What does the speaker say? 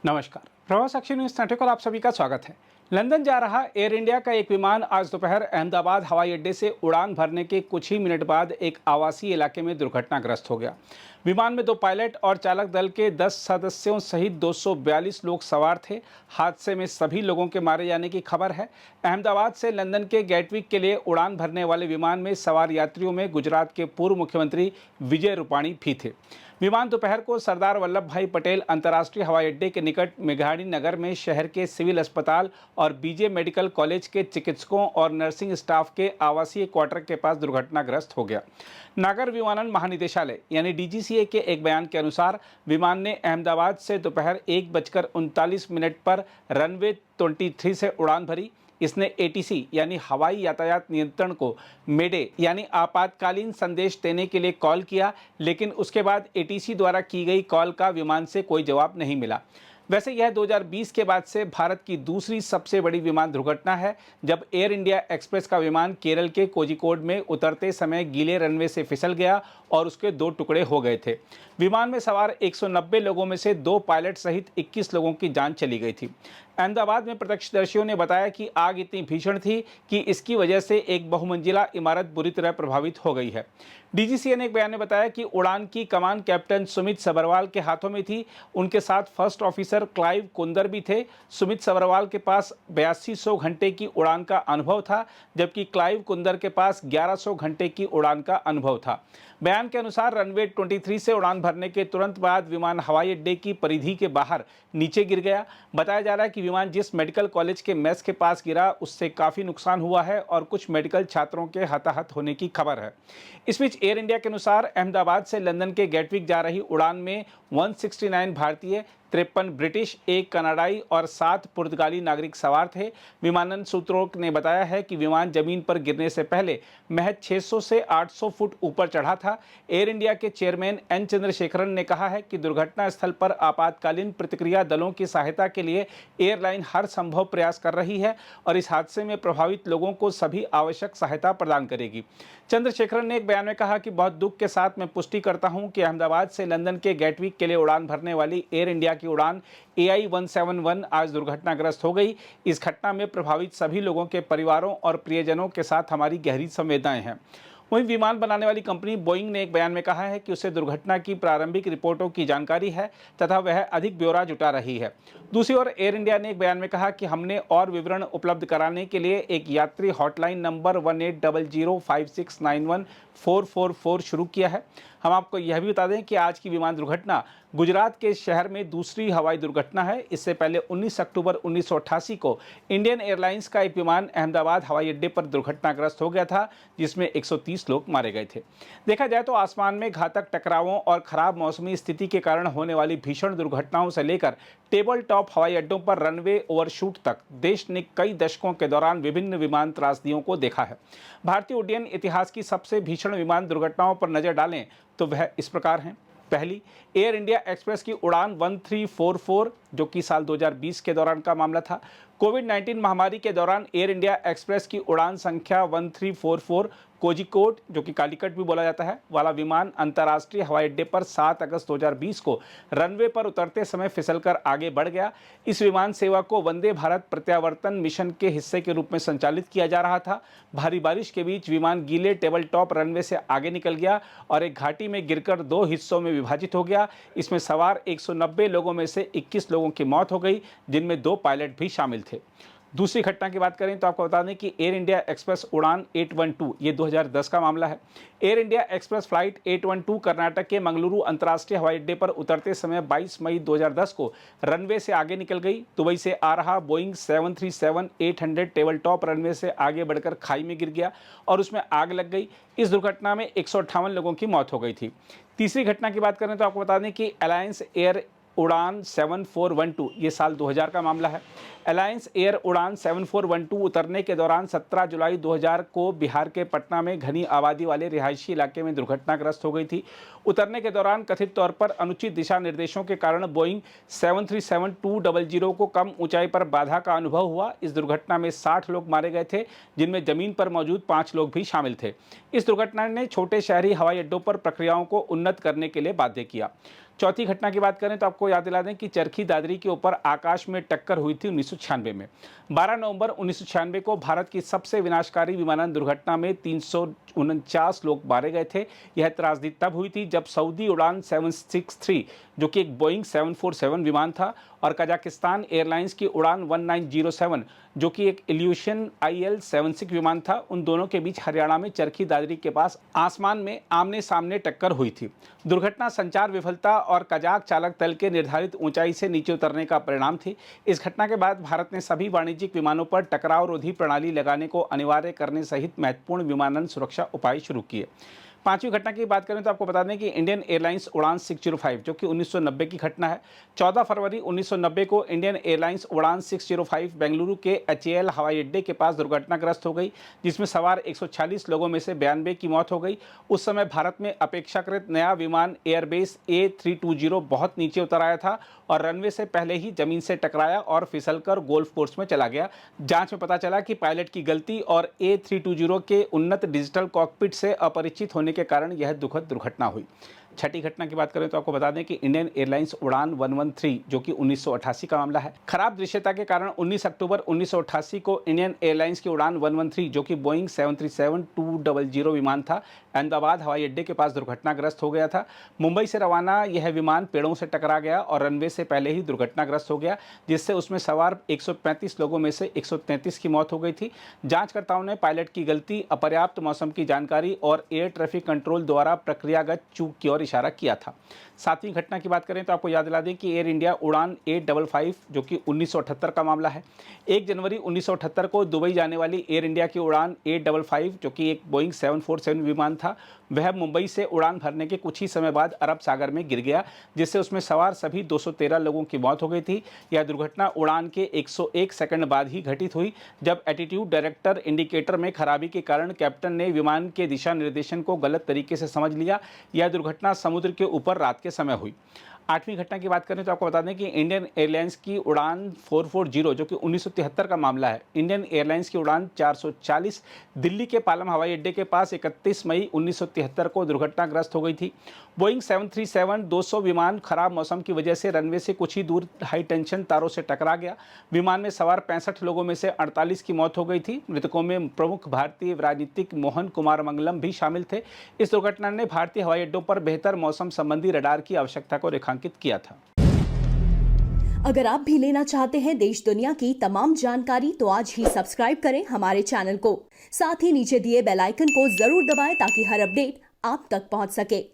नमस्कार। प्रवास साक्षी news network पर आप सभी का स्वागत है। लंदन जा रहा एयर इंडिया का एक विमान आज दोपहर अहमदाबाद हवाई अड्डे से उड़ान भरने के कुछ ही मिनट बाद एक आवासीय इलाके में दुर्घटनाग्रस्त हो गया। विमान में 2 पायलट और चालक दल के 10 सदस्यों सहित 242 लोग सवार थे। हादसे में सभी लोगों के मारे जाने की खबर है। अहमदाबाद से लंदन के गेटविक के लिए उड़ान भरने वाले विमान में सवार यात्रियों में गुजरात के पूर्व मुख्यमंत्री विजय रूपाणी भी थे। विमान दोपहर को सरदार वल्लभ भाई पटेल अंतर्राष्ट्रीय हवाई अड्डे के निकट मेघाड़ी नगर में शहर के सिविल अस्पताल और बीजे मेडिकल कॉलेज के चिकित्सकों और नर्सिंग स्टाफ के आवासीय क्वार्टर के पास दुर्घटनाग्रस्त हो गया। नागर विमानन महानिदेशालय यानी डीजीसीए के एक बयान के अनुसार विमान ने अहमदाबाद से दोपहर 1:39 पर रनवे 23 से उड़ान भरी। इसने एटीसी यानी हवाई यातायात नियंत्रण को मेडे यानी आपातकालीन संदेश देने के लिए कॉल किया, लेकिन उसके बाद एटीसी द्वारा की गई कॉल का विमान से कोई जवाब नहीं मिला। वैसे यह 2020 के बाद से भारत की दूसरी सबसे बड़ी विमान दुर्घटना है, जब एयर इंडिया एक्सप्रेस का विमान केरल के कोझिकोड में उतरते समय गीले रनवे से फिसल गया और उसके 2 टुकड़े हो गए थे। विमान में सवार 190 लोगों में से 2 पायलट सहित 21 लोगों की जान चली गई थी। अहमदाबाद में प्रत्यक्षदर्शियों ने बताया कि आग इतनी भीषण थी कि इसकी वजह से एक बहुमंजिला इमारत बुरी तरह प्रभावित हो गई है। डीजीसीए ने एक बयान में बताया कि उड़ान की कमान कैप्टन सुमित सबरवाल के हाथों में थी। उनके साथ फर्स्ट ऑफिसर क्लाइव कुंदर भी थे। सुमित सबरवाल के पास 8200 घंटे की उड़ान का अनुभव था, जबकि क्लाइव कुंदर के पास 1100 घंटे की उड़ान का अनुभव था। बयान के अनुसार रनवे 23 से उड़ान भरने के तुरंत बाद विमान हवाई अड्डे की परिधि के बाहर नीचे गिर गया। बताया जा रहा है कि विमान जिस मेडिकल कॉलेज के मेस के पास गिरा उससे काफ़ी नुकसान हुआ है और कुछ मेडिकल छात्रों के हताहत होने की खबर है। इस बीच एयर इंडिया के अनुसार अहमदाबाद से लंदन के गेटविक जा रही उड़ान में 169 भारतीय, 53 ब्रिटिश, 1 कनाडाई और 7 पुर्तगाली नागरिक सवार थे। विमानन सूत्रों ने बताया है कि विमान जमीन पर गिरने से पहले महज 600 से 800 फुट ऊपर चढ़ा था। एयर इंडिया के चेयरमैन एन चंद्रशेखरन ने कहा है कि दुर्घटना स्थल पर आपातकालीन प्रतिक्रिया दलों की सहायता के लिए एयरलाइन हर संभव प्रयास कर रही है और इस हादसे में प्रभावित लोगों को सभी आवश्यक सहायता प्रदान करेगी। चंद्रशेखरन ने एक बयान में कहा कि बहुत दुख के साथ मैं पुष्टि करता हूं कि अहमदाबाद से लंदन के गेटविक के लिए उड़ान भरने वाली एयर इंडिया की उड़ान AI 171 आज दुर्घटनाग्रस्त हो गई। इस घटना में प्रभावित सभी लोगों के परिवारों और प्रियजनों के साथ हमारी गहरी संवेदनाएं हैं। वहीं विमान बनाने वाली कंपनी बोइंग ने एक बयान में कहा है कि उसे दुर्घटना की प्रारंभिक रिपोर्टों की जानकारी है तथा वह अधिक ब्यौरा जुटा रही है। दूसरी ओर एयर इंडिया ने एक बयान में कहा कि हमने और विवरण उपलब्ध कराने के लिए एक यात्री हॉटलाइन नंबर 180056914444 शुरू किया है। हम आपको यह भी बता दें कि आज की विमान दुर्घटना गुजरात के शहर में दूसरी हवाई दुर्घटना है। इससे पहले 19 अक्टूबर 1988 को इंडियन एयरलाइंस का एक विमान अहमदाबाद हवाई अड्डे पर दुर्घटनाग्रस्त हो गया था, जिसमें 130 लोग मारे गए थे। देखा जाए तो आसमान में घातक टकरावों और खराब मौसमी स्थिति के कारण होने वाली भीषण दुर्घटनाओं से लेकर टेबल टॉप हवाई अड्डों पर रनवे ओवरशूट तक देश ने कई दशकों के दौरान विभिन्न विमान त्रासदियों को देखा है। भारतीय उड्डयन इतिहास की सबसे भीषण विमान दुर्घटनाओं पर नजर डालें तो वह इस प्रकार हैं। पहली, एयर इंडिया एक्सप्रेस की उड़ान 1344 जो कि साल 2020 के दौरान का मामला था। कोविड-19 महामारी के दौरान एयर इंडिया एक्सप्रेस की उड़ान संख्या 1344 कोझिकोड जो कि कालीकट भी बोला जाता है वाला विमान अंतर्राष्ट्रीय हवाई अड्डे पर 7 अगस्त 2020 को रनवे पर उतरते समय फिसलकर आगे बढ़ गया। इस विमान सेवा को वंदे भारत प्रत्यावर्तन मिशन के हिस्से के रूप में संचालित किया जा रहा था। भारी बारिश के बीच विमान गीले टेबल टॉप रनवे से आगे निकल गया और एक घाटी में गिरकर 2 हिस्सों में विभाजित हो गया। इसमें सवार 190 लोगों में से 21 लोगों की मौत हो गई, जिनमें 2 पायलट भी शामिल थे। दूसरी घटना की बात करें तो आपको बता दें कि एयर इंडिया एक्सप्रेस उड़ान 812 ये 2010 का मामला है। Air India express flight 812 Karnataka के मंगलुरु अंतर्राष्ट्रीय हवाई अड्डे पर उतरते समय 22 मई 2010 को रनवे से आगे निकल गई। दुबई से आ रहा बोइंग 737-800 टेबल टॉप रनवे से आगे बढ़कर खाई में गिर गया और उसमें आग लग गई। इस दुर्घटना में 158 लोगों की मौत हो गई थी। तीसरी घटना की बात करें तो आपको बता दें कि अलायंस एयर उड़ान 7412 ये साल 2000 का मामला है। अलायंस एयर उड़ान 7412 उतरने के दौरान 17 जुलाई 2000 को बिहार के पटना में घनी आबादी वाले रिहायशी इलाके में दुर्घटनाग्रस्त हो गई थी। उतरने के दौरान कथित तौर पर अनुचित दिशा निर्देशों के कारण बोइंग 737-200 को कम ऊंचाई पर बाधा का अनुभव हुआ। इस दुर्घटना में 60 लोग मारे गए थे, जिनमें जमीन पर मौजूद 5 लोग भी शामिल थे। इस दुर्घटना ने छोटे शहरी हवाई अड्डों पर प्रक्रियाओं को उन्नत करने के लिए बाध्य किया। चौथी घटना की बात करें तो आपको याद दिला दें कि चरखी दादरी के ऊपर आकाश में टक्कर हुई थी 1996 में। 12 नवंबर 1996 को भारत की सबसे विनाशकारी विमानन दुर्घटना में 349 लोग मारे गए थे। यह त्रासदी तब हुई थी जब सऊदी उड़ान 763 जो कि एक बोइंग 747 विमान था और कजाकिस्तान एयरलाइंस की उड़ान 1907 जो कि एक इल्यूशन IL-76 विमान था, उन दोनों के बीच हरियाणा में चरखी दादरी के पास आसमान में आमने सामने टक्कर हुई थी। दुर्घटना संचार विफलता और कजाक चालक दल के निर्धारित ऊंचाई से नीचे उतरने का परिणाम थी। इस घटना के बाद भारत ने सभी वाणिज्यिक विमानों पर टकराव रोधी प्रणाली लगाने को अनिवार्य करने सहित महत्वपूर्ण विमानन सुरक्षा उपाय शुरू किए। पांचवी घटना की बात करें तो आपको बता दें कि इंडियन एयरलाइंस उड़ान 605 जो कि 1990 की घटना है। 14 फरवरी 1990 को इंडियन एयरलाइंस उड़ान 605 बेंगलुरु के HAL हवाई अड्डे के पास दुर्घटनाग्रस्त हो गई, जिसमें सवार 146 लोगों में से 92 की मौत हो गई। उस समय भारत में अपेक्षाकृत नया विमान एयरबेस A320 बहुत नीचे उतर आया था और रनवे से पहले ही जमीन से टकराया और फिसलकर गोल्फ कोर्स में चला गया। जांच में पता चला कि पायलट की गलती और A320 के उन्नत डिजिटल कॉकपिट से अपरिचित होने के कारण यह दुखद दुर्घटना हुई। छठी घटना की बात करें तो आपको बता दें कि इंडियन एयरलाइंस उड़ान 113 जो कि 1988 का मामला है। खराब दृश्यता के कारण 19 अक्टूबर 1988 को इंडियन एयरलाइंस की उड़ान 113 जो कि बोइंग 737-200 विमान था, अहमदाबाद हवाई अड्डे के पास दुर्घटनाग्रस्त हो गया था। मुंबई से रवाना यह विमान पेड़ों से टकरा गया और रनवे से पहले ही दुर्घटनाग्रस्त हो गया, जिससे उसमें सवार 135 लोगों में से 133 की मौत हो गई थी। जांचकर्ताओं ने पायलट की गलती, अपर्याप्त मौसम की जानकारी और एयर ट्रैफिक कंट्रोल द्वारा प्रक्रियागत चूक की ओर इशारा किया था। सातवीं घटना की बात करें तो आपको याद दिला दें कि एयर इंडिया उड़ान 855 जो कि 1978 का मामला है। 1 जनवरी 1978 को दुबई जाने वाली एयर इंडिया की उड़ान 855 जो कि एक बोइंग 747 विमान था, वह मुंबई से उड़ान भरने के कुछ ही समय बाद अरब सागर में गिर गया, जिससे उसमें सवार सभी 213 लोगों की मौत हो गई थी। यह दुर्घटना उड़ान के 101 सेकंड बाद ही घटित हुई, जब एटीट्यूड डायरेक्टर इंडिकेटर में खराबी के कारण कैप्टन ने विमान के दिशा निर्देशन को गलत तरीके से समझ लिया। यह दुर्घटना समुद्र के ऊपर रात के समय हुई। आठवीं घटना की बात करें तो आपको बता दें कि इंडियन एयरलाइंस की उड़ान 440 जो कि 1973 का मामला है। इंडियन एयरलाइंस की उड़ान 440 दिल्ली के पालम हवाई अड्डे के पास 31 मई 1973 को दुर्घटनाग्रस्त हो गई थी। बोइंग 737-200 विमान खराब मौसम की वजह से रनवे से कुछ ही दूर हाई टेंशन तारों से टकरा गया। विमान में सवार 65 लोगों में से 48 की मौत हो गई थी। मृतकों में प्रमुख भारतीय राजनीतिक मोहन कुमार मंगलम भी शामिल थे। इस दुर्घटना ने भारतीय हवाई अड्डों पर बेहतर मौसम संबंधी रडार की आवश्यकता को रेखांकित किया था। अगर आप भी लेना चाहते हैं देश दुनिया की तमाम जानकारी तो आज ही सब्सक्राइब करें हमारे चैनल को। साथ ही नीचे दिए बेल आइकन को जरूर दबाएं ताकि हर अपडेट आप तक पहुंच सके।